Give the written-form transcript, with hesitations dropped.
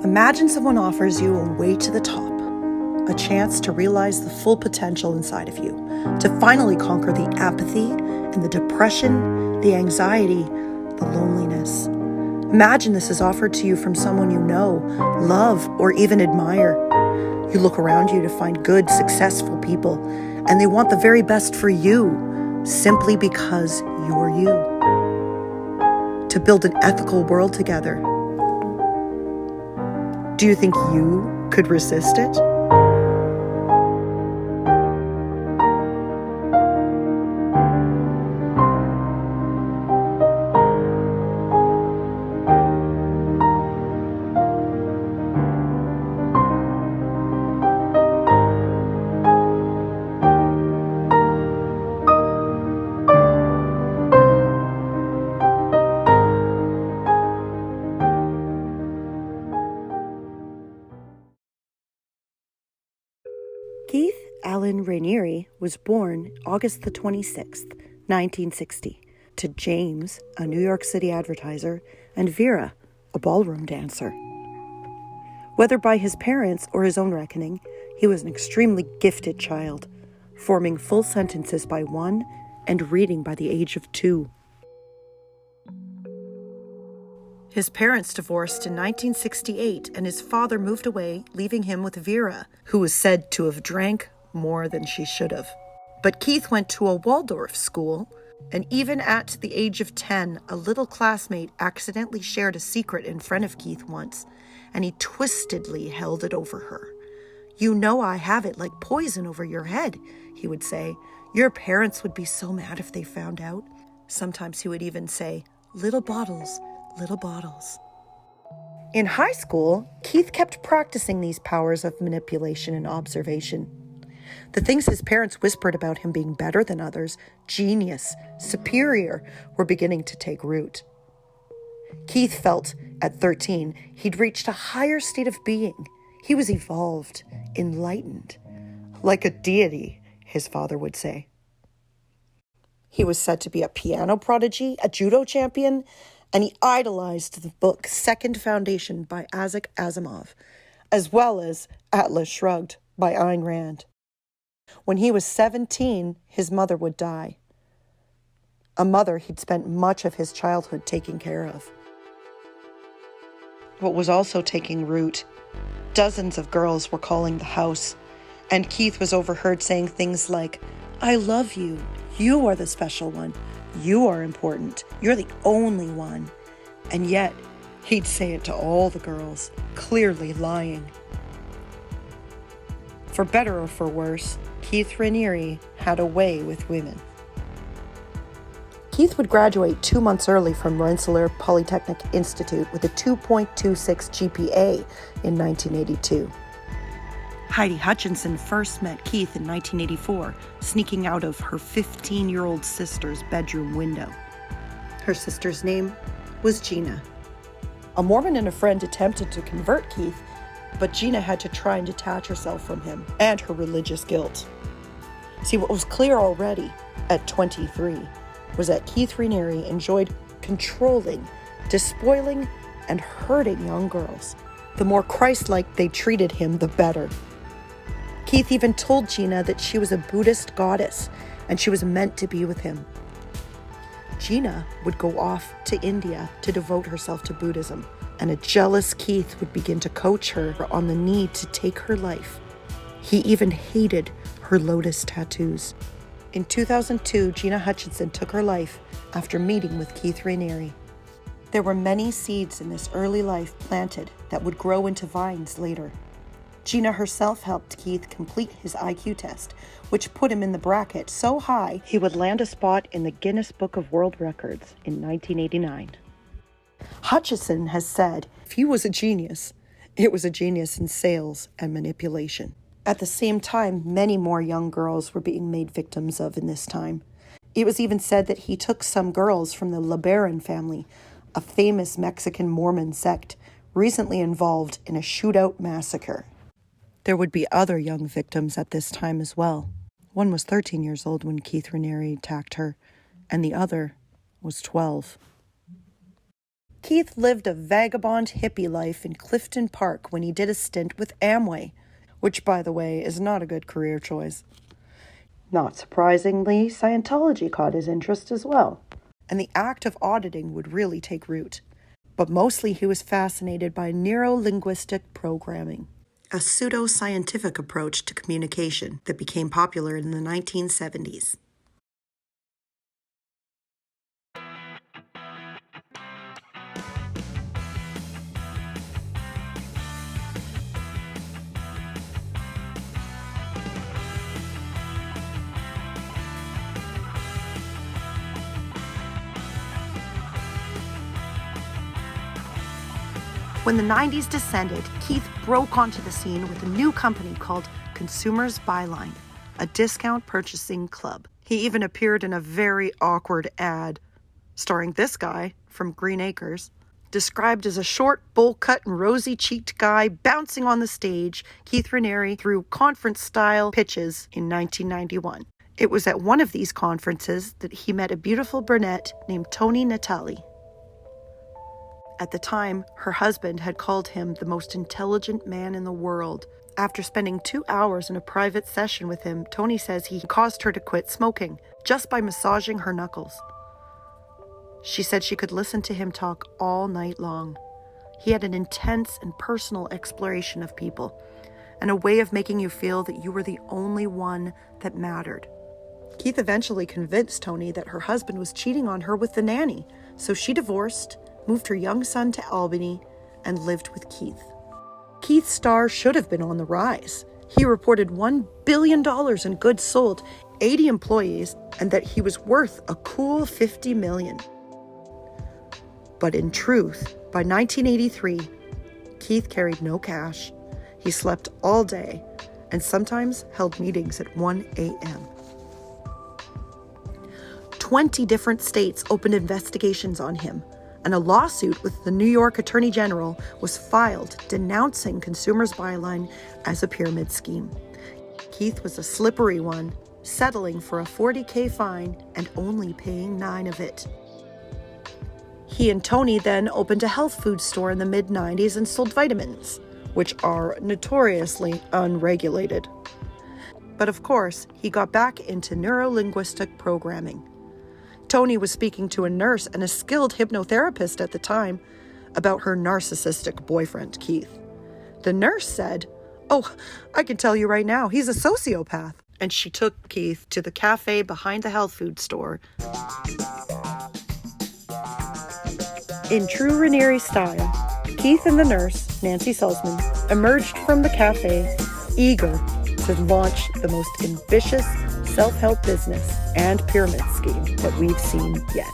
Imagine someone offers you a way to the top, a chance to realize the full potential inside of you, to finally conquer the apathy and the depression, the anxiety, the loneliness. Imagine this is offered to you from someone you know, love, or even admire. You look around you to find good, successful people, and they want the very best for you, simply because you're you. To build an ethical world together. Do you think you could resist it? Keith Allen Raniere was born August the 26th, 1960, to James, a New York City advertiser, and Vera, a ballroom dancer. Whether by his parents or his own reckoning, he was an extremely gifted child, forming full sentences by 1 and reading by the age of 2. His parents divorced in 1968, and his father moved away, leaving him with Vera, who was said to have drank more than she should have. But Keith went to a Waldorf school, and even at the age of 10, a little classmate accidentally shared a secret in front of Keith once, and he twistedly held it over her. "You know I have it like poison over your head," he would say. "Your parents would be so mad if they found out." Sometimes he would even say, "Little bottles, little bottles." In high school, Keith kept practicing these powers of manipulation and observation. The things his parents whispered about him being better than others, genius, superior, were beginning to take root. Keith felt, at 13, he'd reached a higher state of being. He was evolved, enlightened, like a deity, his father would say. He was said to be a piano prodigy, a judo champion, and he idolized the book Second Foundation by Isaac Asimov, as well as Atlas Shrugged by Ayn Rand. When he was 17, his mother would die. A mother he'd spent much of his childhood taking care of. What was also taking root, dozens of girls were calling the house, and Keith was overheard saying things like, "I love you. You are the special one. You are important. You're the only one." And yet, he'd say it to all the girls, clearly lying. For better or for worse, Keith Raniere had a way with women. Keith would graduate 2 months early from Rensselaer Polytechnic Institute with a 2.26 GPA in 1982. Heidi Hutchinson first met Keith in 1984, sneaking out of her 15-year-old sister's bedroom window. Her sister's name was Gina. A Mormon and a friend attempted to convert Keith, but Gina had to try and detach herself from him and her religious guilt. See, what was clear already at 23 was that Keith Raniere enjoyed controlling, despoiling, and hurting young girls. The more Christ-like they treated him, the better. Keith even told Gina that she was a Buddhist goddess and she was meant to be with him. Gina would go off to India to devote herself to Buddhism, and a jealous Keith would begin to coach her on the need to take her life. He even hated her lotus tattoos. In 2002, Gina Hutchinson took her life after meeting with Keith Raniere. There were many seeds in this early life planted that would grow into vines later. Gina herself helped Keith complete his IQ test, which put him in the bracket so high he would land a spot in the Guinness Book of World Records in 1989. Hutchinson has said, if he was a genius, it was a genius in sales and manipulation. At the same time, many more young girls were being made victims of in this time. It was even said that he took some girls from the LeBaron family, a famous Mexican Mormon sect, recently involved in a shootout massacre. There would be other young victims at this time as well. One was 13 years old when Keith Raniere attacked her, and the other was 12. Keith lived a vagabond hippie life in Clifton Park when he did a stint with Amway, which, by the way, is not a good career choice. Not surprisingly, Scientology caught his interest as well, and the act of auditing would really take root. But mostly he was fascinated by neuro-linguistic programming, a pseudo-scientific approach to communication that became popular in the 1970s. When the 90s descended, Keith broke onto the scene with a new company called Consumers Byline, a discount purchasing club. He even appeared in a very awkward ad, starring this guy from Green Acres. Described as a short, bowl-cut and rosy-cheeked guy bouncing on the stage, Keith Raniere threw conference-style pitches in 1991. It was at one of these conferences that he met a beautiful brunette named Toni Natali. At the time, her husband had called him the most intelligent man in the world. After spending 2 hours in a private session with him, Toni says he caused her to quit smoking just by massaging her knuckles. She said she could listen to him talk all night long. He had an intense and personal exploration of people, and a way of making you feel that you were the only one that mattered. Keith eventually convinced Toni that her husband was cheating on her with the nanny, so she divorced, moved her young son to Albany, and lived with Keith. Keith's Starr should have been on the rise. He reported $1 billion in goods sold, 80 employees, and that he was worth a cool $50 million. But in truth, by 1983, Keith carried no cash. He slept all day and sometimes held meetings at 1 a.m. 20 different states opened investigations on him, and a lawsuit with the New York Attorney General was filed denouncing Consumers Byline as a pyramid scheme. Keith was a slippery one, settling for a $40,000 fine and only paying $9,000 of it. He and Toni then opened a health food store in the mid-90s and sold vitamins, which are notoriously unregulated. But of course, he got back into neuro-linguistic programming. Toni was speaking to a nurse and a skilled hypnotherapist at the time about her narcissistic boyfriend, Keith. The nurse said, "Oh, I can tell you right now, he's a sociopath." And she took Keith to the cafe behind the health food store. In true Ranieri style, Keith and the nurse, Nancy Salzman, emerged from the cafe eager to launch the most ambitious self-help business and pyramid scheme that we've seen yet.